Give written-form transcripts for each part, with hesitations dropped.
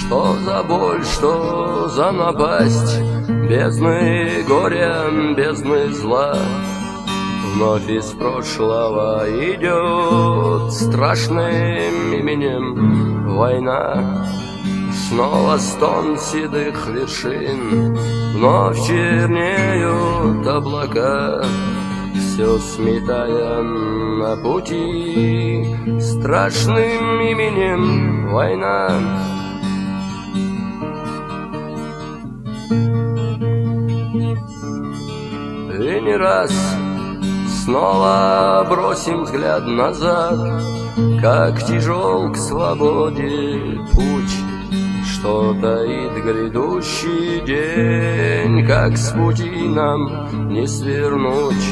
Что за боль, что за напасть, бездны горя, бездны зла. Вновь из прошлого идет страшным именем война. Снова стон седых вершин, вновь чернеют облака, все сметая на пути страшным именем война. И не раз снова бросим взгляд назад, как тяжел к свободе путь, что таит грядущий день, как с пути нам не свернуть.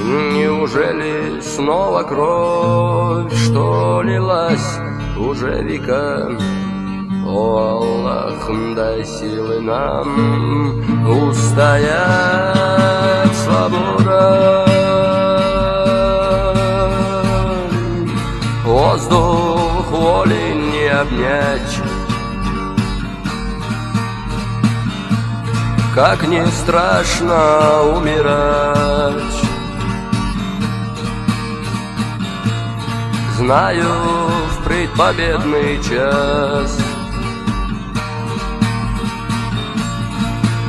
Неужели снова кровь, что лилась уже века? О Аллах, дай силы нам устоять, свобода. Воздух воли не обнять, как не страшно умирать. Знаю, впредь победный час,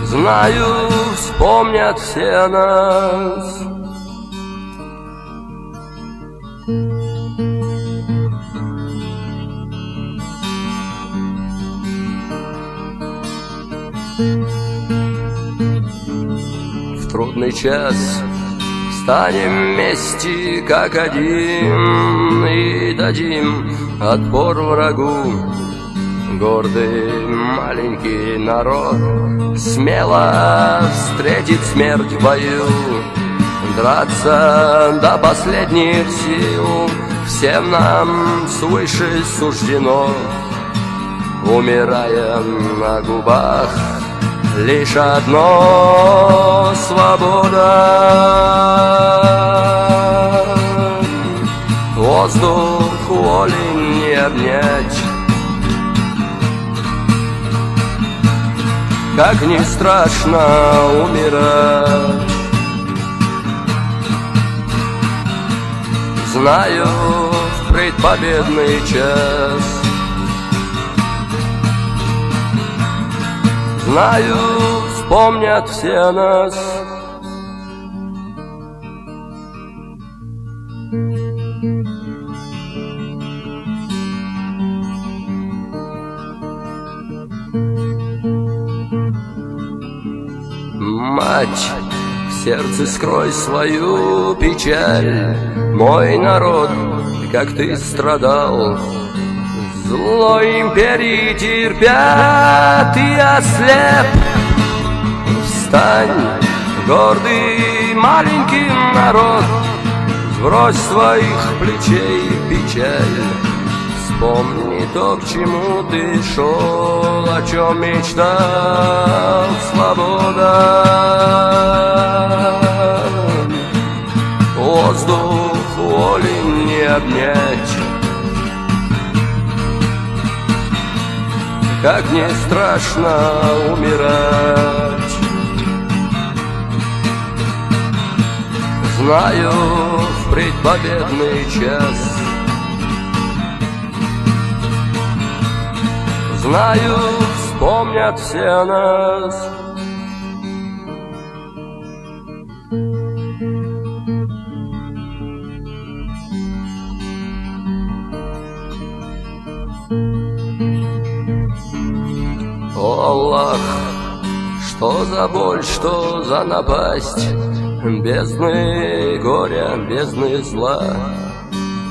знаю, вспомнят все о нас. В трудный час встанем вместе, как один, и дадим отпор врагу. Гордый маленький народ смело встретит смерть в бою. Драться до последних сил всем нам свыше суждено. Умирая на губах лишь одно — свобода. Воздух воли не обнять, как не страшно умирать. Знаю, впредь победный час, знаю, вспомнят все о нас. Мать, в сердце скрой свою печаль. Мой народ, как ты страдал, злой империи терпя, ты ослеп. Встань, гордый маленький народ, сбрось с своих плечей печаль. Вспомни то, к чему ты шел, о чем мечтал, свобода. Воздух воли не обнять, как не страшно умирать. Знаю, впредь победный час, знаю, вспомнят все о нас. О Аллах, что за боль, что за напасть, бездны горя, бездны зла.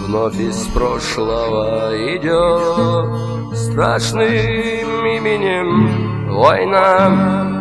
Вновь из прошлого идет страшным именем война.